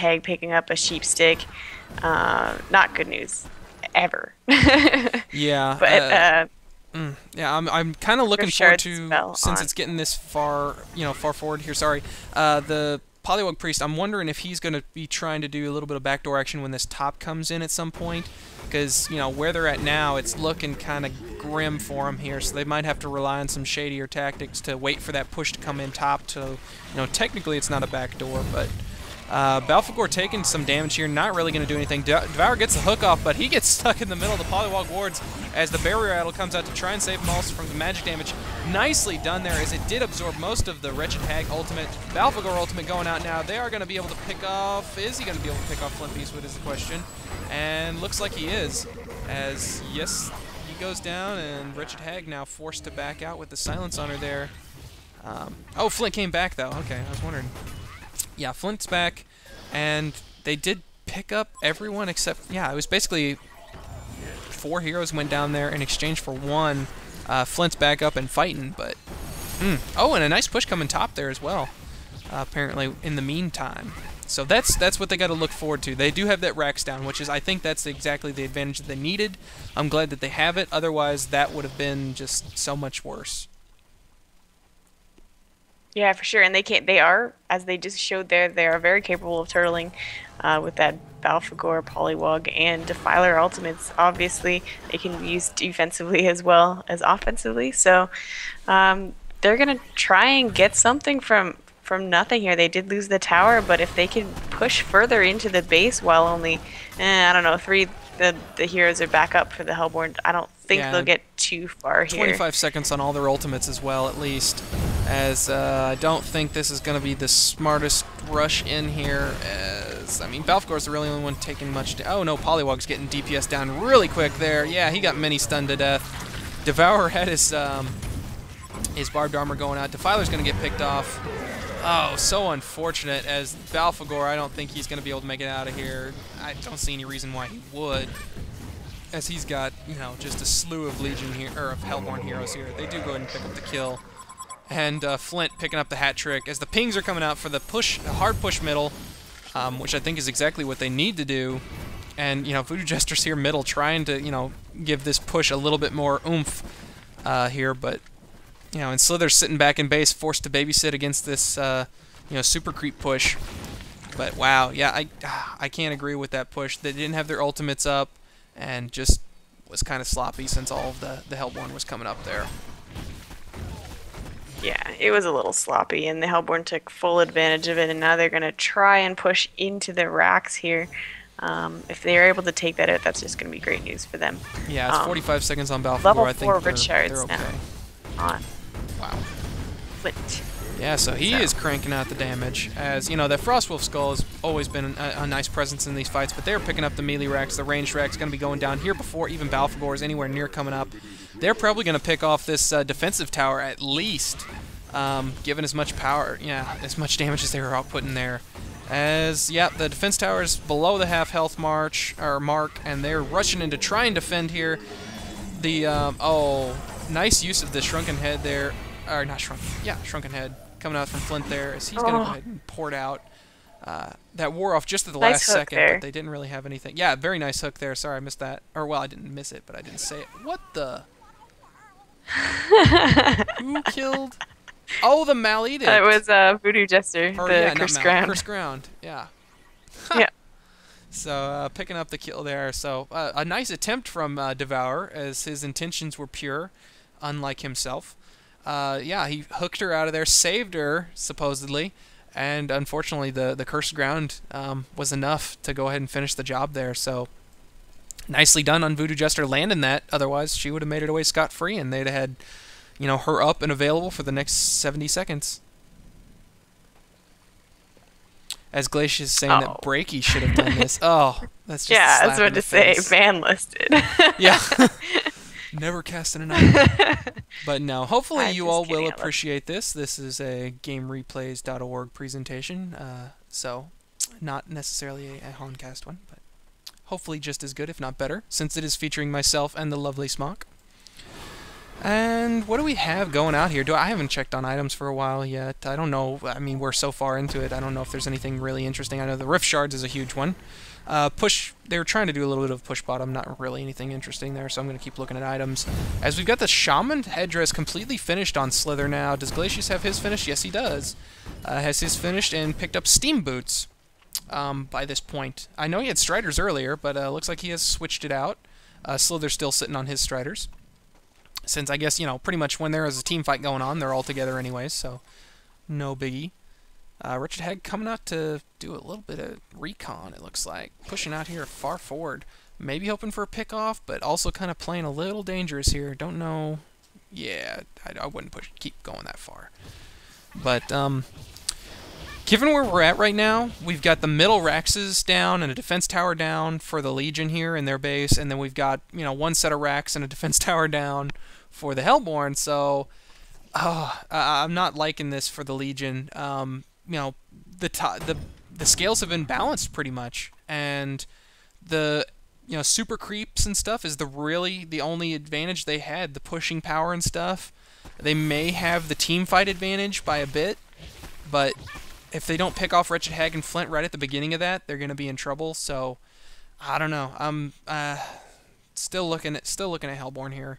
hag picking up a sheep stick. Not good news, ever. Yeah. But Yeah, I'm kind of looking forward Richard's to, spell since on. it's getting this far, far forward here. Sorry, the Polywog Priest. I'm wondering if he's going to be trying to do a little bit of backdoor action when this top comes in at some point, because where they're at now, it's looking kind of grim for them here. So they might have to rely on some shadier tactics to wait for that push to come in top. To technically it's not a backdoor, but. Balfagor taking some damage here, not really going to do anything. Devour gets the hook off, but he gets stuck in the middle of the Polywog wards as the Barrier Idol comes out to try and save him also from the magic damage. Nicely done there, as it did absorb most of the Wretched Hag ultimate. Balfagor ultimate going out now. They are going to be able to pick off... Is he going to be able to pick off Flint Beastwood is the question. And looks like he is, as, yes, he goes down, and Wretched Hag now forced to back out with the silence on her there. Oh, Flint came back, though. Okay, I was wondering. Yeah, Flint's back, and they did pick up everyone except, yeah, it was basically 4 heroes went down there in exchange for 1. Flint's back up and fighting, but... Oh, and a nice push coming top there as well, apparently, in the meantime. So that's what they got to look forward to. They do have that Rax down, which is, I think that's exactly the advantage that they needed. I'm glad that they have it, otherwise that would have been just so much worse. Yeah, for sure. And they are, as they just showed there, they are very capable of turtling with that Balfagor, Polywog, and Defiler ultimates. Obviously, they can be used defensively as well as offensively. So they're going to try and get something from nothing here. They did lose the tower, but if they can push further into the base while only, I don't know, 3 the heroes are back up for the Hellborn, I don't think they'll get too far here. 25 seconds on all their ultimates as well, at least. As I don't think this is going to be the smartest rush in here, as, I mean, Balfagor's the really only one taking much... Oh no, Polywog's getting DPS down really quick there. Yeah, he got mini stunned to death. Devourer had his barbed armor going out. Defiler's going to get picked off. Oh, so unfortunate, as Balfagor, I don't think he's going to be able to make it out of here. I don't see any reason why he would, as he's got, just a slew of Legion here, or of Hellborn heroes here. They do go ahead and pick up the kill. And Flint picking up the hat trick as the pings are coming out for the hard push middle, which I think is exactly what they need to do. And, Voodoo Jester's here middle trying to, give this push a little bit more oomph here, but, and Slither's sitting back in base, forced to babysit against this, super creep push. But, wow, yeah, I can't agree with that push. They didn't have their ultimates up and just was kind of sloppy since all of the Hellborn was coming up there. Yeah, it was a little sloppy, and the Hellborn took full advantage of it, and now they're going to try and push into the racks here. If they are able to take that out, that's just going to be great news for them. Yeah, it's 45 seconds on Balfagor. Level I think 4 they're Richards okay. now on Wow. Flint. Yeah, so he is cranking out the damage. As, that Frostwolf Skull has always been a nice presence in these fights, but they're picking up the melee racks. The ranged racks going to be going down here before even Balfagor is anywhere near coming up. They're probably going to pick off this defensive tower at least, given as much power, as much damage as they were outputting there. As, yeah, the defense tower is below the half health mark, and they're rushing in to try and defend here. The, oh, nice use of the Shrunken Head there. Or not Shrunken, yeah, Shrunken Head coming out from Flint there, as he's going to go ahead and pour it out. That wore off just at the last second, but they didn't really have anything. Yeah, very nice hook there. Sorry, I missed that. Or, well, I didn't miss it, but I didn't say it. What the? Who killed? Oh, the maIIe. It was Voodoo Jester, the Cursed Ground. Cursed Ground, yeah. Yeah. So, picking up the kill there. So, a nice attempt from Devour, as his intentions were pure, unlike himself. Yeah, he hooked her out of there, saved her, supposedly, and unfortunately the Cursed Ground was enough to go ahead and finish the job there. So, nicely done on Voodoo Jester landing that. Otherwise, she would have made it away scot-free, and they'd have had, her up and available for the next 70 seconds. As Glacius is saying that Breaky should have done this. Oh, that's just I was about to say, ban listed. Yeah. Never casting an eye. But no, hopefully you all will appreciate this. This is a GameReplays.org presentation, so not necessarily a Honcast one, but hopefully just as good, if not better, since it is featuring myself and the lovely Smock. And what do we have going out here? I haven't checked on items for a while yet. I don't know. I mean, we're so far into it. I don't know if there's anything really interesting. I know the Rift Shards is a huge one. They were trying to do a little bit of push bottom. Not really anything interesting there, so I'm going to keep looking at items. As we've got the Shaman headdress completely finished on Slither now. Does Glacius have his finished? Yes, he does. Has his finished and picked up Steam Boots by this point. I know he had Striders earlier, but looks like he has switched it out. Slither's still sitting on his Striders. Since I guess, you know, pretty much when there is a team fight going on, they're all together anyways, so no biggie. Wretched Hag coming out to do a little bit of recon, it looks like. Pushing out here far forward. Maybe hoping for a pick-off, but also kind of playing a little dangerous here. Don't know. Yeah, I wouldn't keep going that far. But, given where we're at right now, we've got the middle Raxes down and a defense tower down for the Legion here in their base, and then we've got, you know, one set of racks and a defense tower down for the Hellborn, so I'm not liking this for the Legion. You know, the scales have been balanced pretty much, and the, you know, super creeps and stuff is really the only advantage they had, the pushing power and stuff. They may have the team fight advantage by a bit, but if they don't pick off Wretched Hag and Flint right at the beginning of that, they're going to be in trouble. So I don't know. I'm still looking at Hellborn here.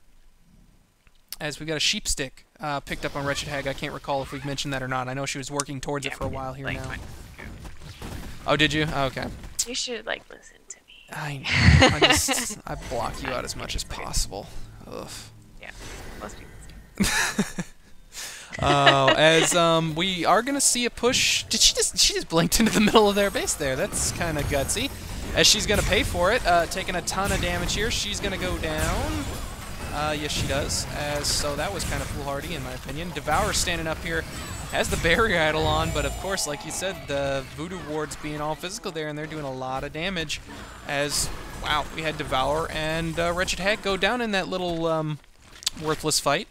As we got a sheep stick picked up on Wretched Hag. I can't recall if we've mentioned that or not. I know she was working towards it for a while here now. Oh, did you? Oh, okay. You should like listen to me. I know. I block you out as much as possible. Ugh. Yeah, most people. As we are gonna see a push. She just blinked into the middle of their base there. That's kind of gutsy. As she's gonna pay for it, taking a ton of damage here. She's gonna go down. Yes, she does. So that was kind of foolhardy in my opinion. Devour standing up here has the barrier idol on, but of course, like you said, the Voodoo Ward's being all physical there, and they're doing a lot of damage. As wow, we had Devour and Wretched Hag go down in that little worthless fight.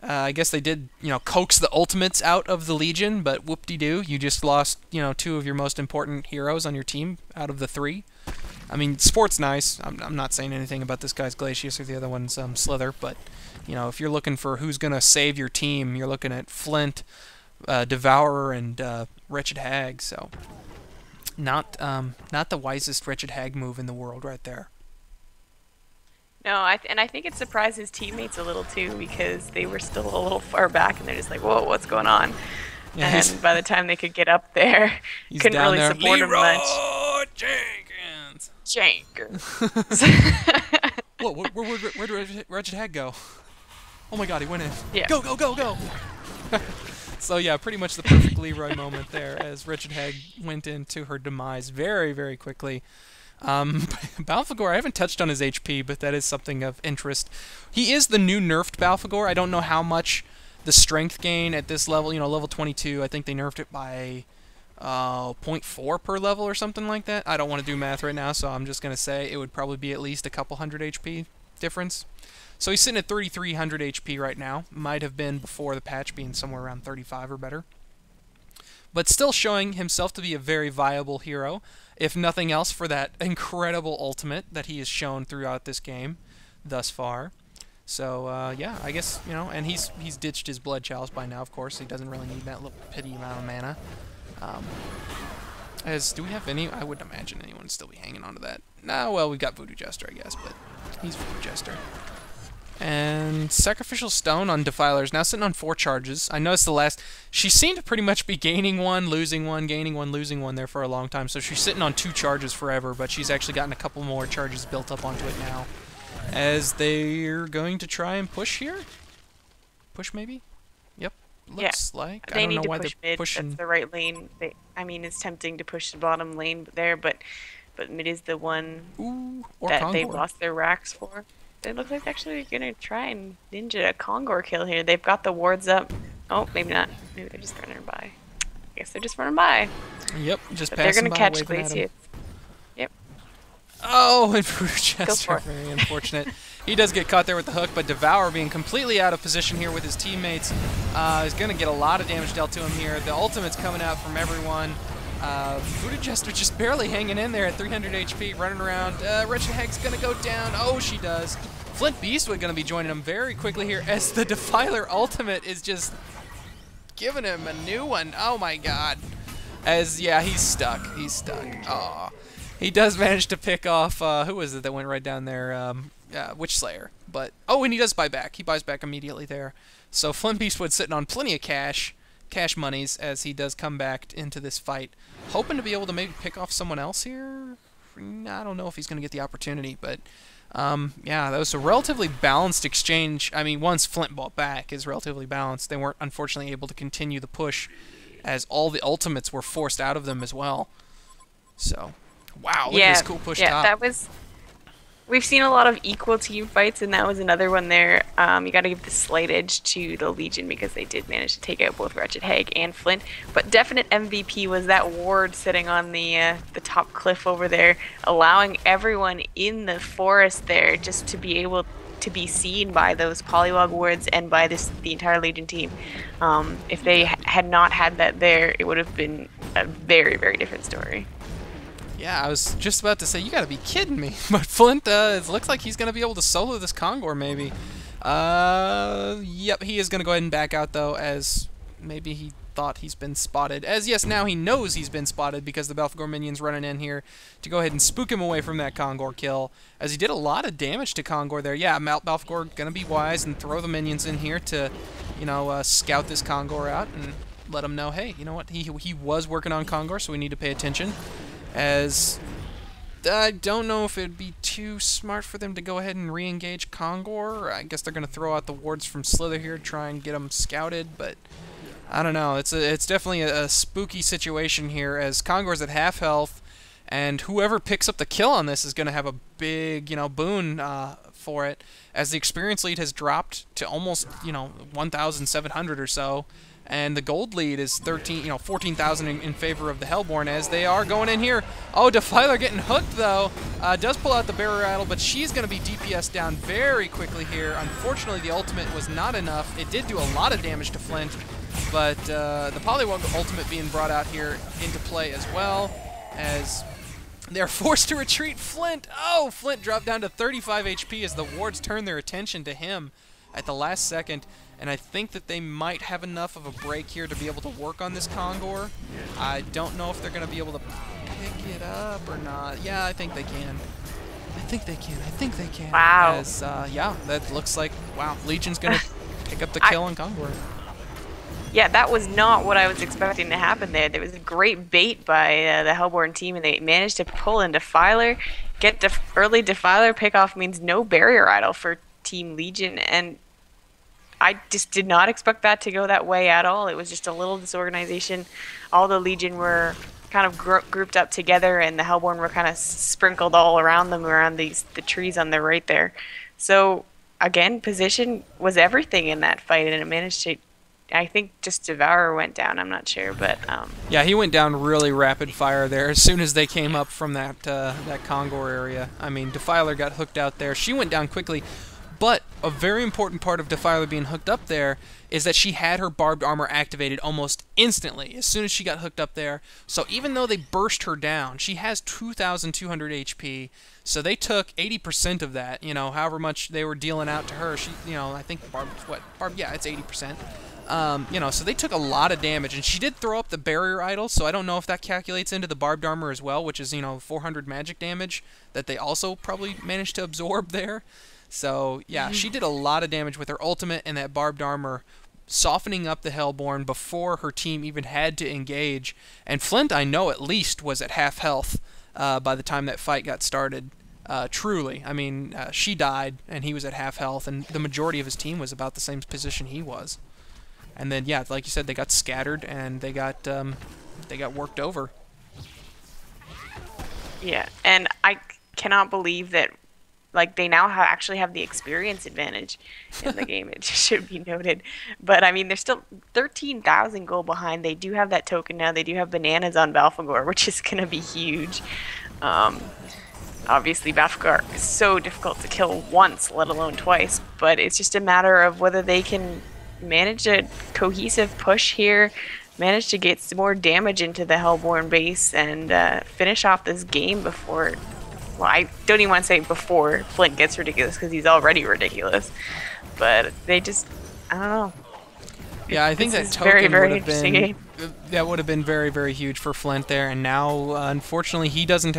I guess they did, you know, coax the ultimates out of the Legion, but whoop-de-doo, you just lost, you know, 2 of your most important heroes on your team out of the 3. I mean, sport's nice. I'm not saying anything about this guy's Glacius or the other one's Slither, but, you know, if you're looking for who's going to save your team, you're looking at Flint, Devourer, and Wretched Hag, so not the wisest Wretched Hag move in the world right there. No, I think it surprised his teammates a little too, because they were still a little far back and they're just like, whoa, what's going on? Yeah, and by the time they could get up there, couldn't really support him much. Jenkins. Whoa, where did Wretched Hag go? Oh my god, he went in. Yeah. Go, go, go, go! So yeah, pretty much the perfect Leroy moment there, as Wretched Hag went into her demise very, very quickly. Balfagor, I haven't touched on his HP, but that is something of interest. He is the new nerfed Balfagor. I don't know how much the strength gain at this level, you know, level 22, I think they nerfed it by 0.4 per level or something like that. I don't want to do math right now, so I'm just going to say it would probably be at least a couple hundred HP difference. So he's sitting at 3,300 HP right now. Might have been before the patch being somewhere around 35 or better. But still showing himself to be a very viable hero, if nothing else for that incredible ultimate that he has shown throughout this game thus far. So, yeah, I guess, you know, and he's ditched his Blood Chalice by now, of course. He doesn't really need that little pity amount of mana. Do we have any? I wouldn't imagine anyone would still be hanging on to that. Nah, well, we've got Voodoo Jester, I guess, but he's Voodoo Jester. And Sacrificial Stone on Defilers, now sitting on 4 charges. I noticed the last... She seemed to pretty much be gaining one, losing one, gaining one, losing one there for a long time. So she's sitting on 2 charges forever, but she's actually gotten a couple more charges built up onto it now. As they're going to try and push here? Push, maybe? Yep. Looks like. They I don't need know to why push they're mid. pushing. That's the right lane. I mean, it's tempting to push the bottom lane there, but mid is the one that they lost their racks for. They look like they're actually going to try and ninja a Kongor kill here. They've got the wards up. Oh, maybe not. Maybe they're just running by. I guess they're just running by. Yep, just but passing they're by. They're going to catch Glacius. Yep. Oh, and Voodoo Jester. Very unfortunate. He does get caught there with the hook, but Devour being completely out of position here with his teammates is going to get a lot of damage dealt to him here. The ultimate's coming out from everyone. Voodoo Jester just barely hanging in there at 300 HP, running around. Wretched Hag's going to go down. Oh, she does. Flint Beastwood going to be joining him very quickly here as the Defiler ultimate is just giving him a new one. Oh my god. As, yeah, he's stuck. He's stuck. Aw. He does manage to pick off, who was it that went right down there? Witch Slayer. But, oh, and he does buy back. He buys back immediately there. So Flint Beastwood sitting on plenty of cash monies as he does come back into this fight. Hoping to be able to maybe pick off someone else here. I don't know if he's going to get the opportunity, but yeah, that was a relatively balanced exchange. I mean, once Flint bought back is relatively balanced. They weren't unfortunately able to continue the push as all the ultimates were forced out of them as well. So, wow, look at this cool push top. That was... We've seen a lot of equal team fights, and that was another one there. You got to give the slight edge to the Legion because they did manage to take out both Wretched Hag and Flint. But definite MVP was that ward sitting on the top cliff over there, allowing everyone in the forest there just to be able to be seen by those polywog wards and by the entire Legion team. If they had not had that there, it would have been a very, very different story. Yeah, I was just about to say, you gotta be kidding me. But Flint, it looks like he's gonna be able to solo this Kongor, maybe. Yep, he is gonna go ahead and back out, though, as maybe he thought he's been spotted. As, yes, now he knows he's been spotted because the Balfagor minion's running in here to go ahead and spook him away from that Kongor kill, as he did a lot of damage to Kongor there. Yeah, Balfagor gonna be wise and throw the minions in here to, you know, scout this Kongor out and let him know, hey, you know what, he was working on Kongor, so we need to pay attention. As I don't know if it'd be too smart for them to go ahead and re-engage Kongor. I guess they're going to throw out the wards from Slither here to try and get them scouted, but I don't know. It's definitely a spooky situation here as Kongor's at half health, and whoever picks up the kill on this is going to have a big, you know, boon for it, as the experience lead has dropped to almost, you know, 1,700 or so. And the gold lead is 14,000 in favor of the Hellborn as they are going in here. Oh, Defiler getting hooked, though. Does pull out the barrier idol, but she's going to be DPS down very quickly here. Unfortunately, the ultimate was not enough. It did do a lot of damage to Flint, but the Polywog ultimate being brought out here into play as well, as they're forced to retreat. Flint, oh, Flint dropped down to 35 HP as the wards turn their attention to him at the last second. And I think that they might have enough of a break here to be able to work on this Kongor. I don't know if they're going to be able to pick it up or not. Yeah, I think they can. I think they can. Wow. As, yeah, that looks like, wow, Legion's going to pick up the kill on Kongor. Yeah, that was not what I was expecting to happen there. There was a great bait by the Hellborn team, and they managed to pull in Defiler. Get early Defiler pickoff means no barrier idol for Team Legion, and I just did not expect that to go that way at all. It was just a little disorganization. All the Legion were kind of grouped up together, and the Hellborn were kind of sprinkled all around them, around the trees on the right there. So, again, position was everything in that fight, and it managed to, I think just Devourer went down, I'm not sure, but... Yeah, he went down really rapid fire there as soon as they came up from that Kongor area. I mean, Defiler got hooked out there. She went down quickly. But a very important part of Defiler being hooked up there is that she had her barbed armor activated almost instantly as soon as she got hooked up there. So even though they burst her down, she has 2,200 HP. So they took 80% of that, you know, however much they were dealing out to her. She, you know, I think yeah, it's 80%. You know, so they took a lot of damage, and she did throw up the barrier idol, so I don't know if that calculates into the barbed armor as well, which is, you know, 400 magic damage that they also probably managed to absorb there. So, yeah, she did a lot of damage with her ultimate and that barbed armor, softening up the Hellborn before her team even had to engage. And Flint, I know at least, was at half health by the time that fight got started. Truly. I mean, she died, and he was at half health, and the majority of his team was about the same position he was. And then, yeah, like you said, they got scattered, and they got worked over. Yeah, and I cannot believe that, like, they now actually have the experience advantage in the game. It should be noted. But, I mean, they're still 13,000 gold behind. They do have that token now. They do have bananas on Balfagor, which is going to be huge. Obviously, Balfagor is so difficult to kill once, let alone twice. But it's just a matter of whether they can manage a cohesive push here, manage to get some more damage into the Hellborn base, and finish off this game before well, I don't even want to say before Flint gets ridiculous because he's already ridiculous. But they just, I don't know. Yeah, I think This that is very, token very would have interesting been game. that would have been very, very huge for Flint there, and now unfortunately he doesn't